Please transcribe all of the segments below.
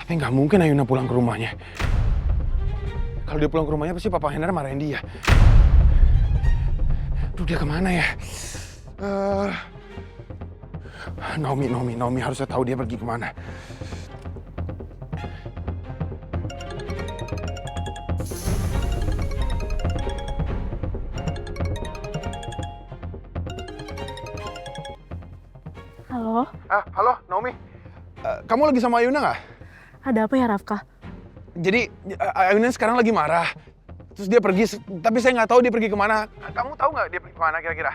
Tapi nggak mungkin Ayuna pulang ke rumahnya. Kalau dia pulang ke rumahnya pasti Papa Hendra marahin dia. Duh, dia kemana ya? Naomi harusnya tahu dia pergi kemana. Halo, Halo, Naomi. Kamu lagi sama Ayuna nggak? ada apa ya Rafka? Jadi Ayuna sekarang lagi marah. Terus dia pergi, tapi saya nggak tahu dia pergi kemana. Kamu tahu nggak dia pergi kemana kira-kira?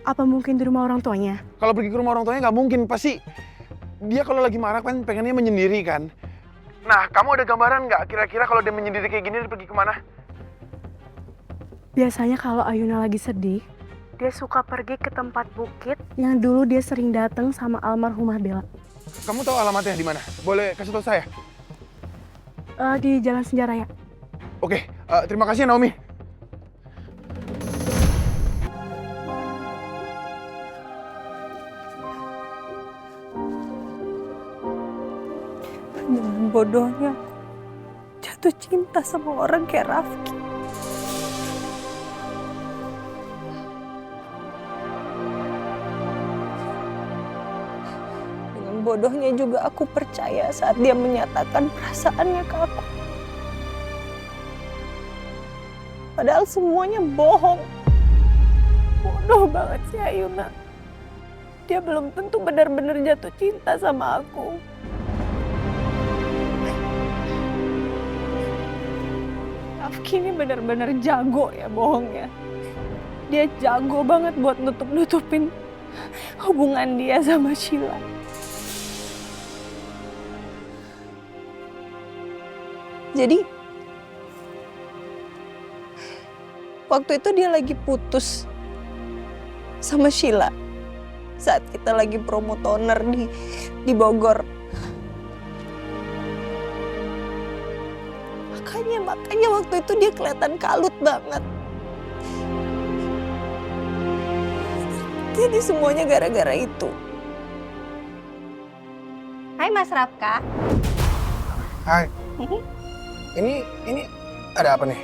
Apa mungkin di rumah orang tuanya? Kalau pergi ke rumah orang tuanya nggak mungkin. Pasti dia kalau lagi marah kan pengennya menyendiri kan. Nah, kamu ada gambaran nggak kira-kira kalau dia menyendiri kayak gini dia pergi kemana? Biasanya kalau Ayuna lagi sedih, dia suka pergi ke tempat bukit yang dulu dia sering datang sama almarhumah Bella. Kamu tahu alamatnya di mana? Boleh kasih tahu saya? Di Jalan Senjaraya. Oke, terima kasih Naomi. Dengan bodohnya aku jatuh cinta sama orang kayak Rafki. Dengan bodohnya juga aku percaya saat dia menyatakan perasaannya ke aku. Padahal semuanya bohong. Bodoh banget sih Ayuna. Dia belum tentu benar-benar jatuh cinta sama aku. Rafki ini benar-benar jago ya bohongnya. Dia jago banget buat nutup-nutupin hubungan dia sama Sheila. Jadi waktu itu dia lagi putus sama Sheila saat kita lagi promo toner di Bogor. Makanya waktu itu dia kelihatan kalut banget. Jadi semuanya gara-gara itu. Hai Mas Rafka. Hai. Ini ada apa nih?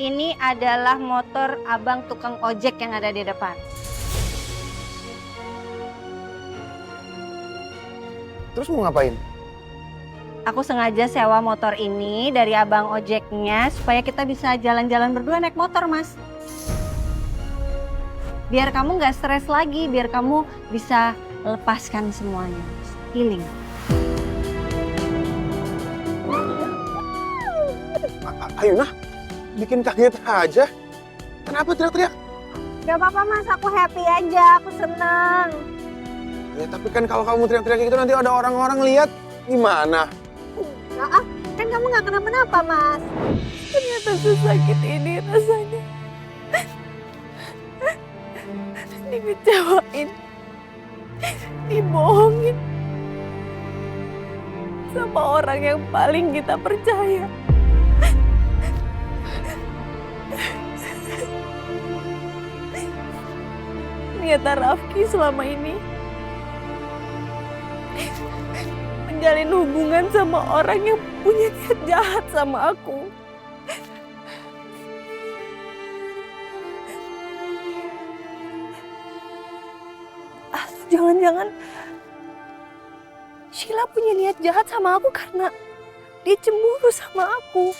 Ini adalah motor abang tukang ojek yang ada di depan. Terus mau ngapain? Aku sengaja sewa motor ini dari abang ojeknya supaya kita bisa jalan-jalan berdua naik motor, Mas. Biar kamu nggak stres lagi, biar kamu bisa lepaskan semuanya, Mas. Healing. Ayuna, bikin kaget aja. Kenapa teriak-teriak? Gak apa-apa Mas, aku happy aja, aku seneng. Ya tapi kan kalau kamu teriak-teriak gitu nanti ada orang-orang lihat gimana? Kan kamu gak kenapa-napa Mas. Ternyata sesakit ini rasanya. Dikecewain, dibohongin sama orang yang paling kita percaya. Ternyata Rafki selama ini menjalin hubungan sama orang yang punya niat jahat sama aku. Atau jangan-jangan Sheila punya niat jahat sama aku karena dia cemburu sama aku.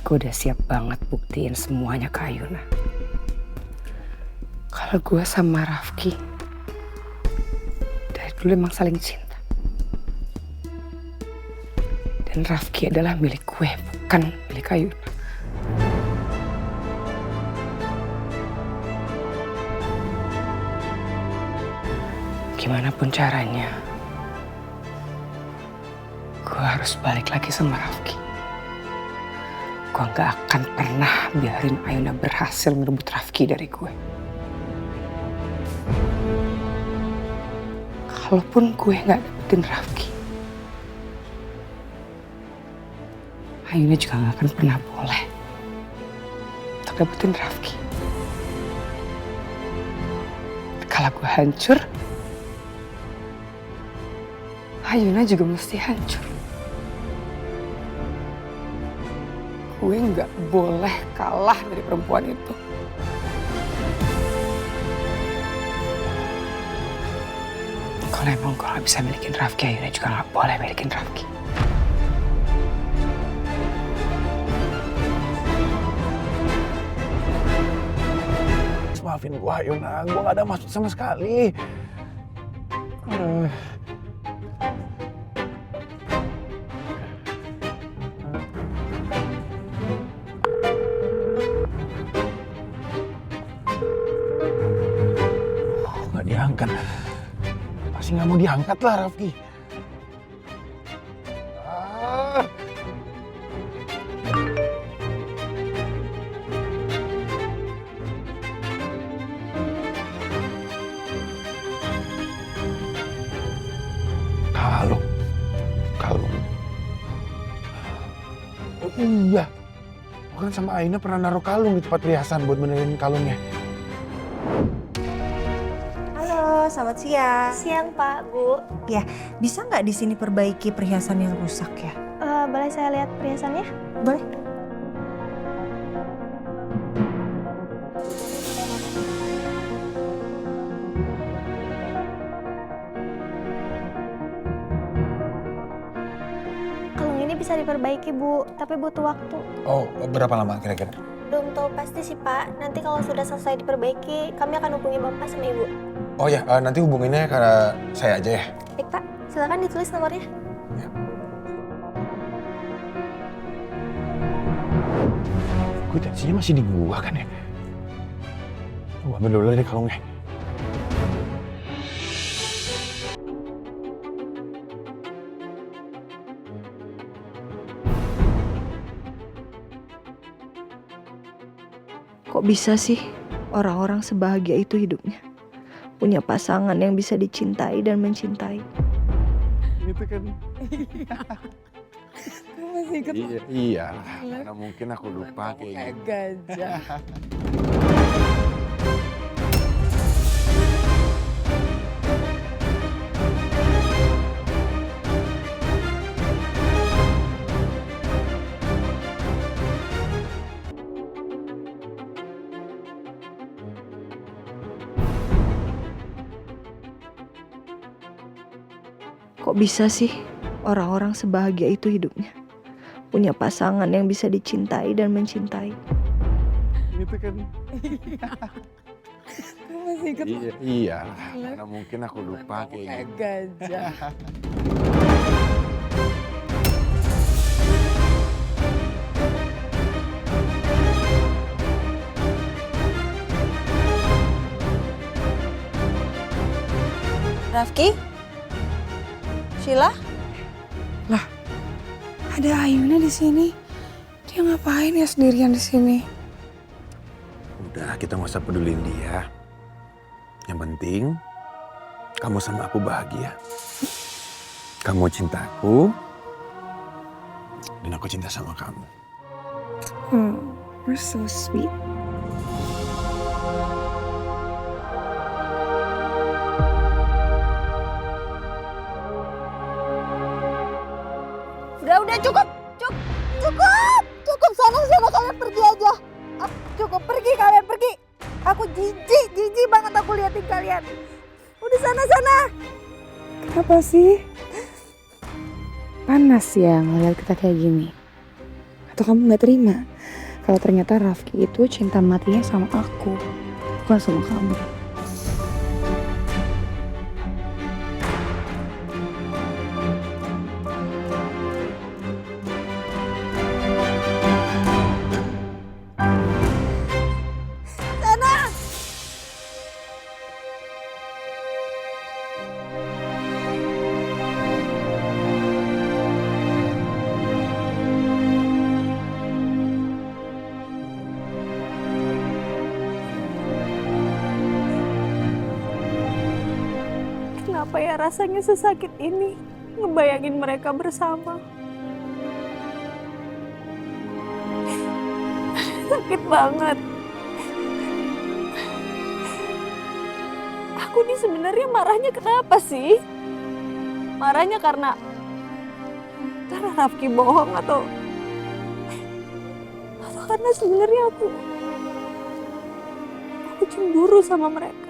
Gue udah siap banget buktiin semuanya ke Ayuna. Kalau gue sama Rafki dari dulu emang saling cinta. Dan Rafki adalah milik gue, bukan milik Ayuna. Gimana pun caranya, gue harus balik lagi sama Rafki. Gue gak akan pernah biarin Ayuna berhasil merebut Rafki dari gue. Kalaupun gue gak dapetin Rafki, Ayuna juga gak akan pernah boleh untuk dapetin Rafki. Kalau gue hancur, Ayuna juga mesti hancur. Gue nggak boleh kalah dari perempuan itu. Kalau emang gue bisa milikin Rafki, Ayuna juga nggak boleh milikin Rafki. Maafin gue, Ayuna. Gue gak ada maksud sama sekali. Gak diangkat. Pasti gak mau diangkat lah, Rafki. Kalung. Oh iya, bukan sama Aina pernah naruh kalung di tempat perhiasan buat benerin kalungnya. Halo, selamat siang. Siang Pak, Bu. Ya, bisa nggak di sini perbaiki perhiasan yang rusak ya? Boleh saya lihat perhiasannya? Boleh. Kalung ini bisa diperbaiki Bu, tapi butuh waktu. Oh, berapa lama kira-kira? Belum tahu pasti sih Pak, nanti kalau sudah selesai diperbaiki, kami akan hubungi Bapak sama Ibu. Oh ya, nanti hubunginnya karena saya aja ya. Baik Pak, silakan ditulis nomornya. Gue tensinya masih di gua kan ya? Gua ambil dulu deh kalungnya. Kok bisa sih orang-orang sebahagia itu hidupnya? Punya pasangan yang bisa dicintai dan mencintai. Gitu kan? Masih inget Iya. Mana mungkin aku lupa kayak gitu. gajah. Kok bisa sih orang-orang sebahagia itu hidupnya? Punya pasangan yang bisa dicintai dan mencintai. Gitu kan? Masih inget Iya. Mana mungkin aku lupa kayak gitu. gajah. Rafki? Sheila? Ada Ayuna di sini. Dia ngapain ya sendirian di sini? Udah, kita nggak usah pedulin dia. Yang penting, kamu sama aku bahagia. Kamu cinta aku, dan aku cinta sama kamu. You're so sweet. Udah cukup sana kalian pergi aja. Cukup pergi kalian pergi. Aku jijik banget aku liatin kalian. Udah sana. Kenapa sih? Panas ya ngeliat kita kayak gini? Atau kamu gak terima kalau ternyata Rafki itu cinta matinya sama aku, bukan sama kamu? Kenapa ya rasanya sesakit ini ngebayangin mereka bersama? Sakit banget. Aku nih sebenarnya marahnya kenapa sih? Marahnya karena Rafki bohong atau karena sebenarnya aku cemburu sama mereka.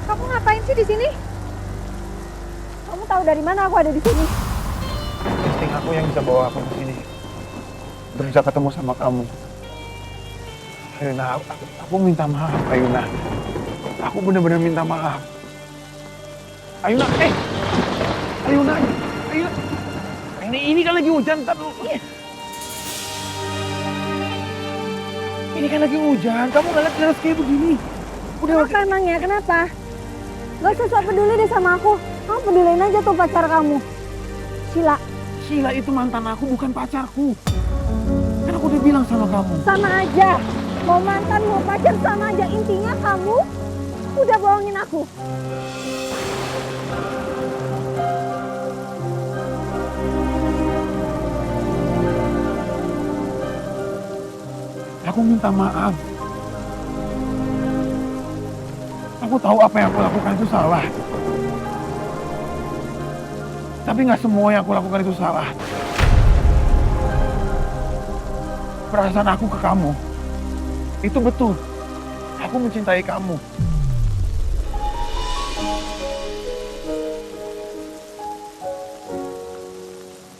Kamu ngapain sih di sini? Kamu tahu dari mana aku ada di sini? Insting aku yang bisa bawa aku ke sini. Untuk bisa ketemu sama kamu. Ayuna, aku minta maaf, Ayuna. Aku benar-benar minta maaf. Ayuna, Ayuna, Ayuna. Ini kan lagi hujan, ntar dulu. Ini kan lagi hujan, kamu nggak lihat deras kayak begini. Udah, Kenapa emangnya? Kenapa? Gak usah sok peduli deh sama aku. Kamu peduliin aja tuh pacar kamu. Sheila. Sheila itu mantan aku, bukan pacarku. Kan aku udah bilang sama kamu. Sama aja. Mau mantan, mau pacar sama aja. Intinya kamu udah bohongin aku. Aku minta maaf. Aku tahu apa yang aku lakukan itu salah. Tapi nggak semua yang aku lakukan itu salah. Perasaan aku ke kamu, itu betul. Aku mencintai kamu.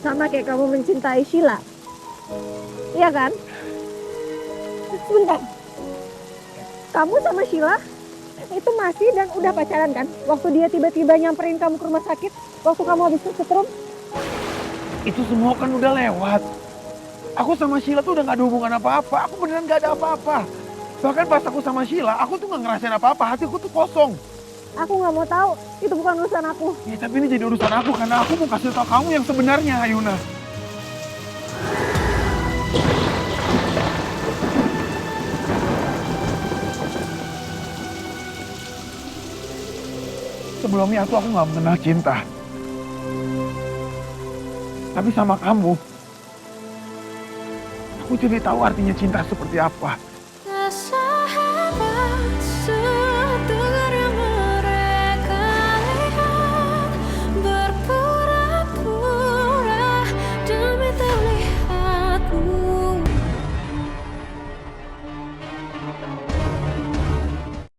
Sama kayak kamu mencintai Sheila. Iya kan? Sebentar. Kamu sama Sheila itu masih dan udah pacaran kan? Waktu dia tiba-tiba nyamperin kamu ke rumah sakit, waktu kamu habis kesetrum. Itu semua kan udah lewat. Aku sama Sheila tuh udah gak ada hubungan apa-apa. Aku beneran gak ada apa-apa. Bahkan pas aku sama Sheila, aku tuh gak ngerasain apa-apa. Hatiku tuh kosong. Aku nggak mau tahu, itu bukan urusan aku. Ya tapi ini jadi urusan aku karena aku mau kasih tau kamu yang sebenarnya, Ayuna. Sebelumnya aku nggak mengenal cinta. Tapi sama kamu, aku jadi tahu artinya cinta seperti apa.